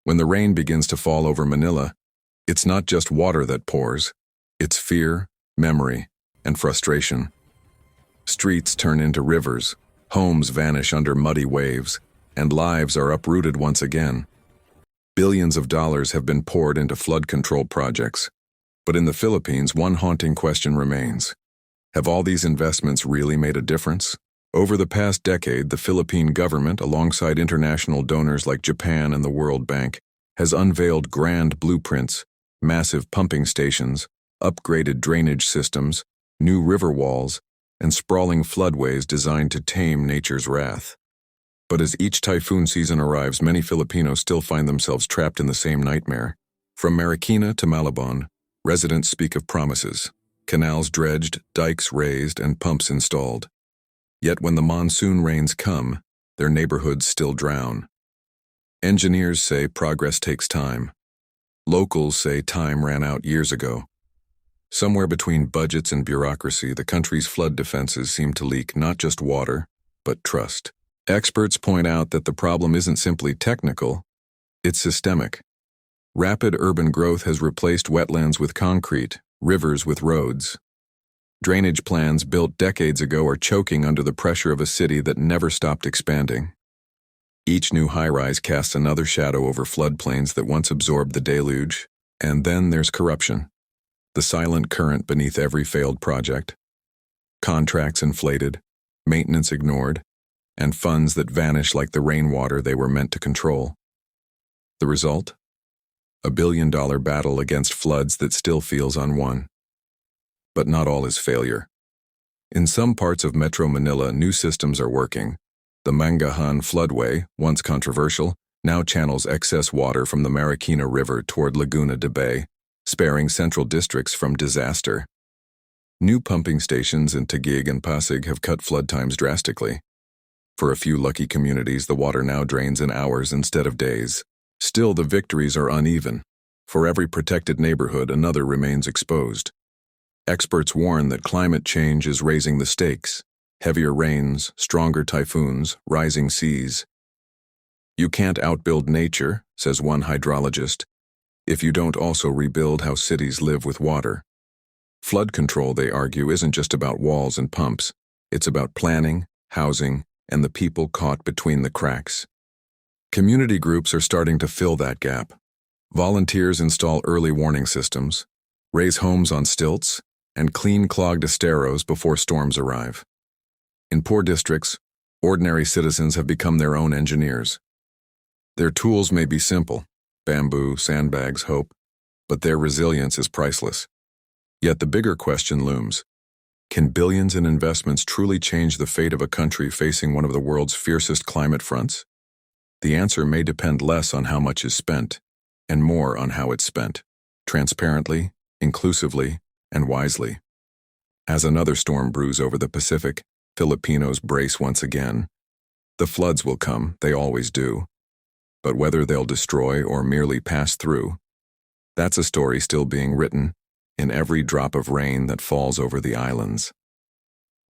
When the rain begins to fall over Manila, it's not just water that pours, it's fear, memory, and frustration. Streets turn into rivers, homes vanish under muddy waves, and lives are uprooted once again. Billions of dollars have been poured into flood control projects, but in the Philippines, one haunting question remains. Have all these investments really made a difference? Over the past decade, the Philippine government, alongside international donors like Japan and the World Bank, has unveiled grand blueprints, massive pumping stations, upgraded drainage systems, new river walls, and sprawling floodways designed to tame nature's wrath. But as each typhoon season arrives, many Filipinos still find themselves trapped in the same nightmare. From Marikina to Malabon, residents speak of promises, canals dredged, dikes raised, and pumps installed. Yet when the monsoon rains come, their neighborhoods still drown. Engineers say progress takes time. Locals say time ran out years ago. Somewhere between budgets and bureaucracy, the country's flood defenses seem to leak not just water, but trust. Experts point out that the problem isn't simply technical, it's systemic. Rapid urban growth has replaced wetlands with concrete, rivers with roads. Drainage plans built decades ago are choking under the pressure of a city that never stopped expanding. Each new high-rise casts another shadow over floodplains that once absorbed the deluge. And then there's corruption, the silent current beneath every failed project. Contracts inflated, maintenance ignored, and funds that vanish like the rainwater they were meant to control. The result? A billion-dollar battle against floods that still feels unwon. But not all is failure. In some parts of Metro Manila, new systems are working. The Mangahan floodway, once controversial, now channels excess water from the Marikina River toward Laguna de Bay, sparing central districts from disaster. New pumping stations in Taguig and Pasig have cut flood times drastically. For a few lucky communities, the water now drains in hours instead of days. Still, the victories are uneven. For every protected neighborhood, another remains exposed. Experts warn that climate change is raising the stakes. Heavier rains, stronger typhoons, rising seas. You can't outbuild nature, says one hydrologist, if you don't also rebuild how cities live with water. Flood control, they argue, isn't just about walls and pumps. It's about planning, housing, and the people caught between the cracks. Community groups are starting to fill that gap. Volunteers install early warning systems, raise homes on stilts, and clean clogged esteros before storms arrive. In poor districts, ordinary citizens have become their own engineers. Their tools may be simple, bamboo, sandbags, hope, but their resilience is priceless. Yet the bigger question looms. Can billions in investments truly change the fate of a country facing one of the world's fiercest climate fronts? The answer may depend less on how much is spent, and more on how it's spent, transparently, inclusively, and wisely. As another storm brews over the Pacific, Filipinos brace once again. The floods will come, they always do. But whether they'll destroy or merely pass through, that's a story still being written in every drop of rain that falls over the islands.